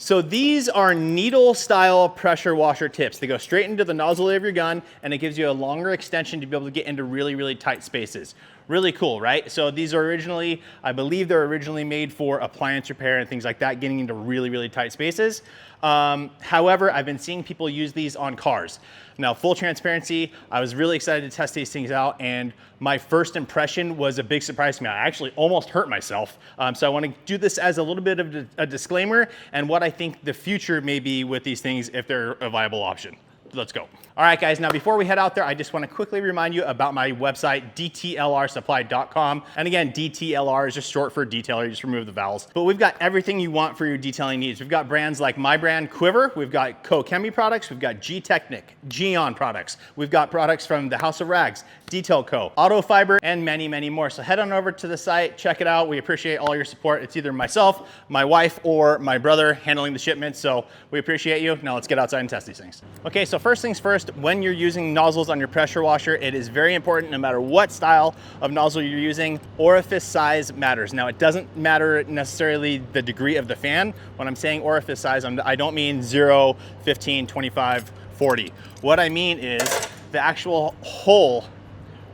So these are needle style pressure washer tips. They go straight into the nozzle of your gun and it gives you a longer extension to be able to get into really, really tight spaces. Really cool, right? So these are originally, I believe they're originally made for appliance repair and things like that, getting into really, really tight spaces. However, I've been seeing people use these on cars. Now, full transparency, I was really excited to test these things out, and my first impression was a big surprise to me. I actually almost hurt myself. So I want to do this as a little bit of a disclaimer and what I think the future may be with these things if they're a viable option. Let's go. All right, guys, now before we head out there, I just want to quickly remind you about my website, dtlrsupply.com. And again, DTLR is just short for detailer, you just remove the vowels. But we've got everything you want for your detailing needs. We've got brands like my brand, Quiver. We've got Co-Chemi products. We've got G-Technic, Geon products. We've got products from the House of Rags, Detail Co, Auto Fiber, and many, many more. So head on over to the site, check it out. We appreciate all your support. It's either myself, my wife, or my brother handling the shipments. So we appreciate you. Now let's get outside and test these things. Okay, so first things first, when you're using nozzles on your pressure washer, it is very important, no matter what style of nozzle you're using, orifice size matters. Now, it doesn't matter necessarily the degree of the fan. When I'm saying orifice size, I don't mean 0, 15, 25, 40. What I mean is the actual hole,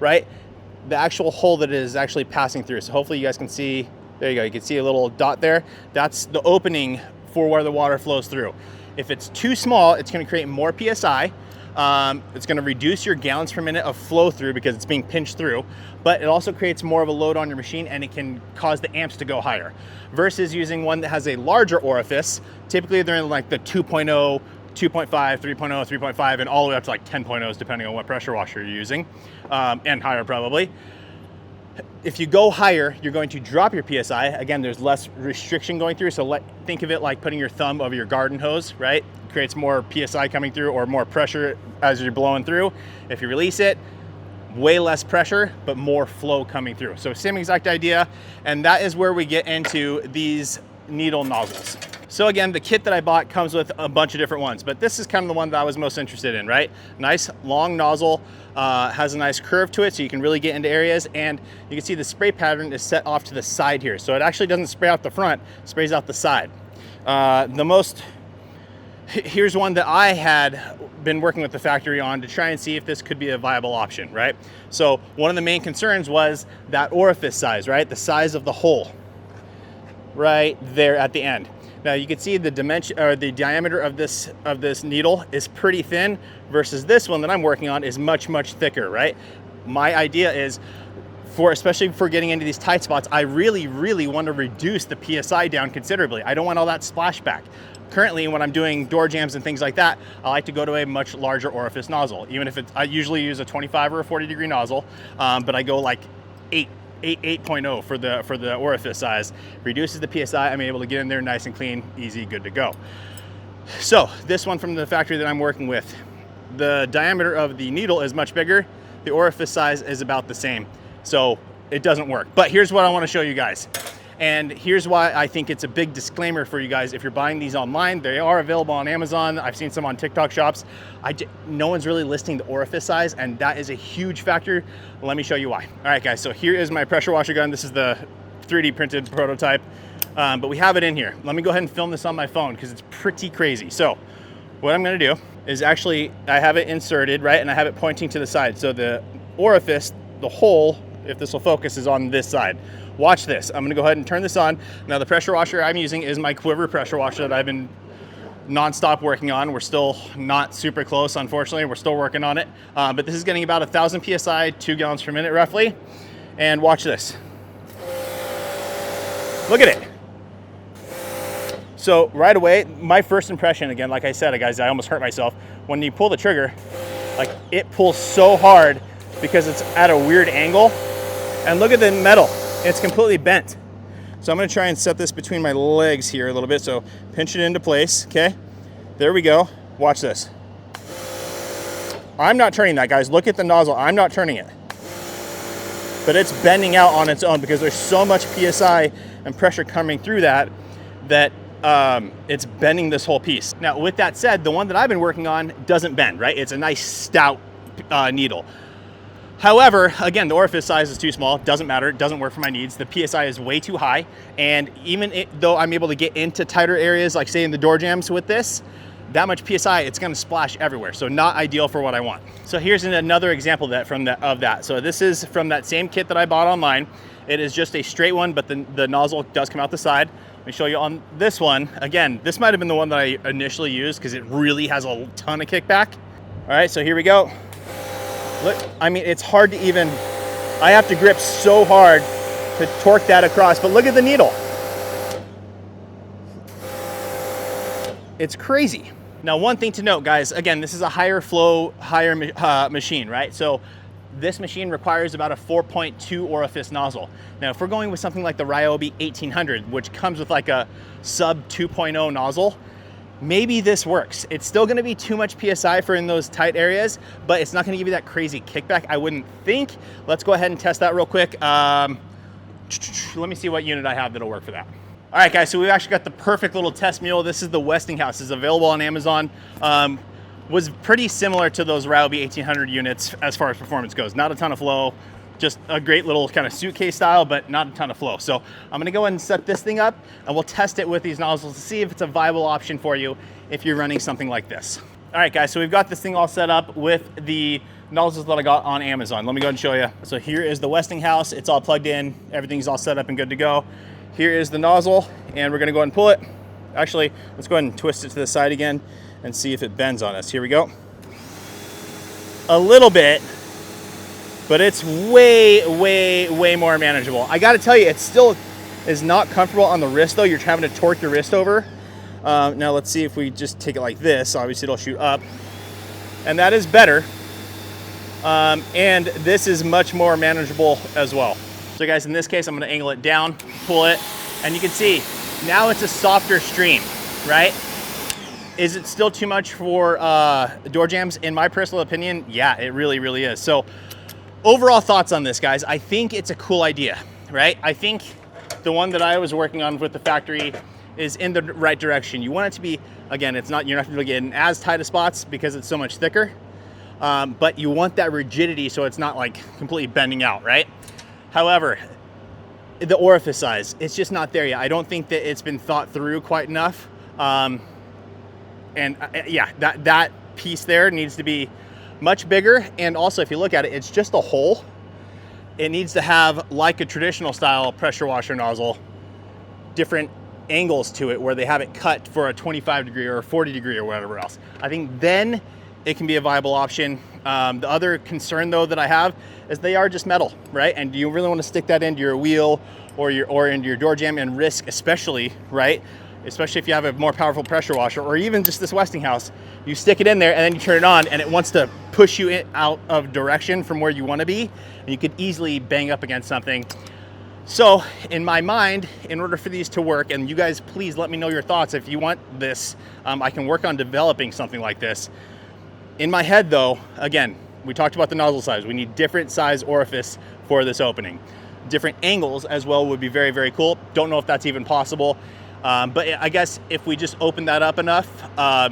right? The actual hole that it is actually passing through. So hopefully you guys can see, there you go, you can see a little dot there. That's the opening for where the water flows through. If it's too small, it's gonna create more PSI. It's gonna reduce your gallons per minute of flow through because it's being pinched through, but it also creates more of a load on your machine and it can cause the amps to go higher. Versus using one that has a larger orifice, typically they're in like the 2.0, 2.5, 3.0, 3.5, and all the way up to like 10.0s depending on what pressure washer you're using, and higher probably. If you go higher, you're going to drop your PSI. Again, there's less restriction going through, so think of it like putting your thumb over your garden hose, right? It creates more PSI coming through or more pressure as you're blowing through. If you release it, way less pressure, but more flow coming through. So same exact idea, and that is where we get into these needle nozzles. So again, the kit that I bought comes with a bunch of different ones, but this is kind of the one that I was most interested in, right? Nice long nozzle, has a nice curve to it so you can really get into areas, and you can see the spray pattern is set off to the side here. So it actually doesn't spray out the front, it sprays out the side. Here's one that I had been working with the factory on to try and see if this could be a viable option, right? So one of the main concerns was that orifice size, right? The size of the hole right there at the end. Now you can see the dimension or the diameter of this needle is pretty thin versus this one that I'm working on is much, much thicker, right? My idea is especially for getting into these tight spots, I really, really want to reduce the PSI down considerably. I don't want all that splashback. Currently, when I'm doing door jams and things like that, I like to go to a much larger orifice nozzle. Even if I usually use a 25 or a 40 degree nozzle, but I go like 8.0 for the orifice size. Reduces the PSI, I'm able to get in there nice and clean, easy, good to go. So this one from the factory that I'm working with, the diameter of the needle is much bigger. The orifice size is about the same. So it doesn't work. But here's what I want to show you guys. And here's why I think it's a big disclaimer for you guys. If you're buying these online, they are available on Amazon. I've seen some on TikTok shops. No one's really listing the orifice size, and that is a huge factor. Let me show you why. All right, guys, so here is my pressure washer gun. This is the 3D printed prototype, but we have it in here. Let me go ahead and film this on my phone because it's pretty crazy. So what I'm gonna do is actually, I have it inserted, right? And I have it pointing to the side. So the orifice, the hole, if this will focus, is on this side. Watch this. I'm gonna go ahead and turn this on. Now the pressure washer I'm using is my Quiver pressure washer that I've been nonstop working on. We're still not super close, unfortunately. We're still working on it. But this is getting about 1,000 PSI, 2 gallons per minute roughly. And watch this. Look at it. So right away, my first impression, again, like I said, guys, I almost hurt myself. When you pull the trigger, like it pulls so hard because it's at a weird angle. And look at the metal, it's completely bent. So I'm gonna try and set this between my legs here a little bit. So pinch it into place, okay? There we go, watch this. I'm not turning that, guys. Look at the nozzle, I'm not turning it. But it's bending out on its own because there's so much PSI and pressure coming through that it's bending this whole piece. Now, with that said, the one that I've been working on doesn't bend, right? It's a nice stout needle. However, again, the orifice size is too small. Doesn't matter. It doesn't work for my needs. The PSI is way too high. And even though I'm able to get into tighter areas, like say in the door jambs with this, that much PSI, it's going to splash everywhere. So not ideal for what I want. So here's another example of that. So this is from that same kit that I bought online. It is just a straight one, but the nozzle does come out the side. Let me show you on this one. Again, this might have been the one that I initially used because it really has a ton of kickback. All right, so here we go. Look, I mean, it's hard to even, I have to grip so hard to torque that across, but look at the needle. It's crazy. Now, one thing to note, guys, again, this is a higher flow, higher machine, right? So this machine requires about a 4.2 orifice nozzle. Now, if we're going with something like the Ryobi 1800, which comes with like a sub 2.0 nozzle, maybe this works. It's still gonna be too much PSI for in those tight areas, but it's not gonna give you that crazy kickback, I wouldn't think. Let's go ahead and test that real quick. Let me see what unit I have that'll work for that. All right, guys, so we've actually got the perfect little test mule. This is the Westinghouse. It's available on Amazon. Was pretty similar to those Ryobi 1800 units as far as performance goes. Not a ton of flow, just a great little kind of suitcase style, but not a ton of flow. So I'm gonna go ahead and set this thing up and we'll test it with these nozzles to see if it's a viable option for you if you're running something like this. All right, guys, so we've got this thing all set up with the nozzles that I got on Amazon. Let me go ahead and show you. So here is the Westinghouse. It's all plugged in. Everything's all set up and good to go. Here is the nozzle, and we're gonna go ahead and pull it. Actually, let's go ahead and twist it to the side again and see if it bends on us. Here we go. A little bit, but it's way more manageable. I gotta tell you, it still is not comfortable on the wrist though. You're having to torque your wrist over. Now let's see if we just take it like this. Obviously it'll shoot up, and that is better. And this is much more manageable as well. So guys, in this case, I'm gonna angle it down, pull it, and you can see, now it's a softer stream, right? Is it still too much for door jambs? In my personal opinion, yeah, it really is. So overall thoughts on this, guys, I think it's a cool idea, right? I think the one that I was working on with the factory is in the right direction. You want it to be, again, you're not gonna get in as tight of spots because it's so much thicker, but you want that rigidity so it's not like completely bending out, right? However, the orifice size, it's just not there yet. I don't think that it's been thought through quite enough. Yeah, that piece there needs to be much bigger. And also, if you look at it, it's just a hole. It needs to have, like a traditional style pressure washer nozzle, different angles to it where they have it cut for a 25 degree or a 40 degree or whatever else. I think then it can be a viable option. The other concern though that I have is they are just metal, right? And do you really want to stick that into your wheel or into your door jamb and risk, especially, right? Especially if you have a more powerful pressure washer or even just this Westinghouse, you stick it in there and then you turn it on and it wants to push you out of direction from where you want to be, and you could easily bang up against something. So in my mind, in order for these to work, and you guys please let me know your thoughts if you want this, I can work on developing something like this. In my head though, again, we talked about the nozzle size. We need different size orifice for this opening. Different angles as well would be very cool. Don't know if that's even possible. But I guess if we just open that up enough,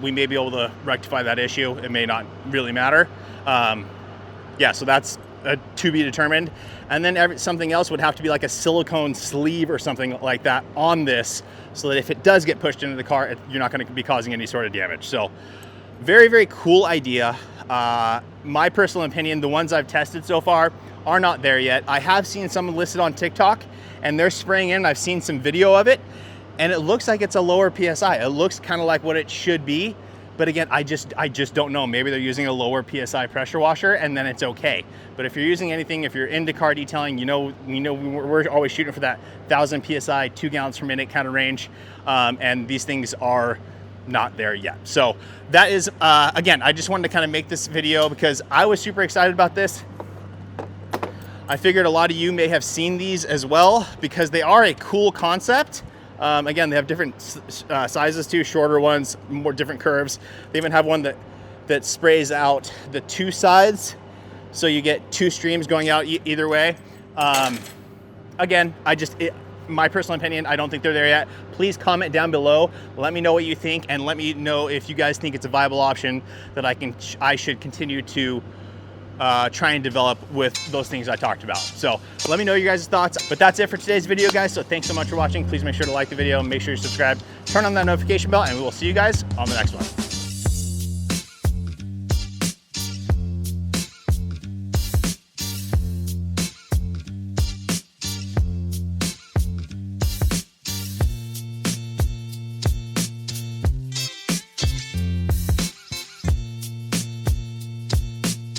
we may be able to rectify that issue. It may not really matter. Yeah, so that's to be determined. And then something else would have to be like a silicone sleeve or something like that on this, so that if it does get pushed into the car, you're not going to be causing any sort of damage. So very cool idea. My personal opinion, the ones I've tested so far are not there yet. I have seen some listed on TikTok and they're spraying in. I've seen some video of it and it looks like it's a lower PSI. It looks kind of like what it should be. But again, I just don't know. Maybe they're using a lower PSI pressure washer and then it's okay. But if you're using anything, if you're into car detailing, we're always shooting for that 1,000 PSI, 2 gallons per minute kind of range. And these things are not there yet. So that is, again, I just wanted to kind of make this video because I was super excited about this. I figured a lot of you may have seen these as well because they are a cool concept. Again, they have different sizes too, shorter ones, more different curves. They even have one that sprays out the 2 sides, so you get 2 streams going out either way. Again, my personal opinion, I don't think they're there yet. Please comment down below. Let me know what you think, and let me know if you guys think it's a viable option that I should continue to try and develop with those things I talked about. So let me know your guys' thoughts. But that's it for today's video, guys. So thanks so much for watching. Please make sure to like the video, make sure you subscribe, turn on that notification bell, and we will see you guys on the next one.